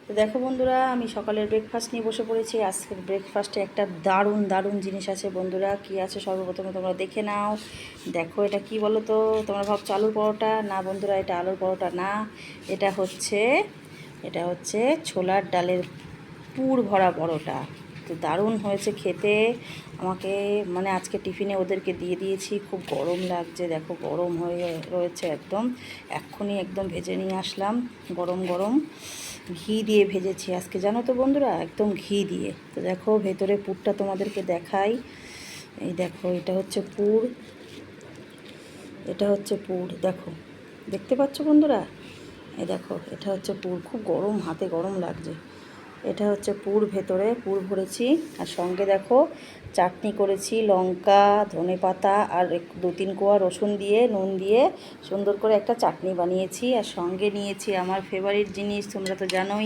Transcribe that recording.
তো দেখো বন্ধুরা, আমি সকালের ব্রেকফাস্ট নিয়ে বসে পড়েছি। আজকের ব্রেকফাস্টে একটা দারুণ দারুণ জিনিস আছে বন্ধুরা। কি আছে সর্বপ্রথমে তোমরা দেখে নাও। দেখো এটা কি বলো তো? তোমরা ভাবছো আলুর পরোটা? না বন্ধুরা, এটা আলুর পরোটা না। এটা হচ্ছে ছোলার ডালের পুর ভরা পরোটা। তো দারুণ হয়েছে খেতে। আমাকে মানে আজকে টিফিনে ওদেরকে দিয়ে দিয়েছি। খুব গরম লাগছে, দেখো গরম হয়ে রয়েছে একদম। এক্ষুনি একদম ভেজে নিয়ে আসলাম, গরম গরম ঘি দিয়ে ভেজেছি আজকে, জানো তো বন্ধুরা, একদম ঘি দিয়ে। তো দেখো ভেতরে পুরটা তোমাদেরকে দেখাই। এই দেখো, এটা হচ্ছে পুর দেখো, দেখতে পাচ্ছ বন্ধুরা? এই দেখো, এটা হচ্ছে পুর। খুব গরম, হাতে গরম লাগছে। এটা হচ্ছে পুর, ভেতরে পুর ভরেছি। আর সঙ্গে দেখো চাটনি করেছি, লঙ্কা, ধনেপাতা আর 2-3 কোয়া রসুন দিয়ে, নুন দিয়ে সুন্দর করে একটা চাটনি বানিয়েছি। আর সঙ্গে নিয়েছি আমার ফেভারিট জিনিস, তোমরা তো জানোই,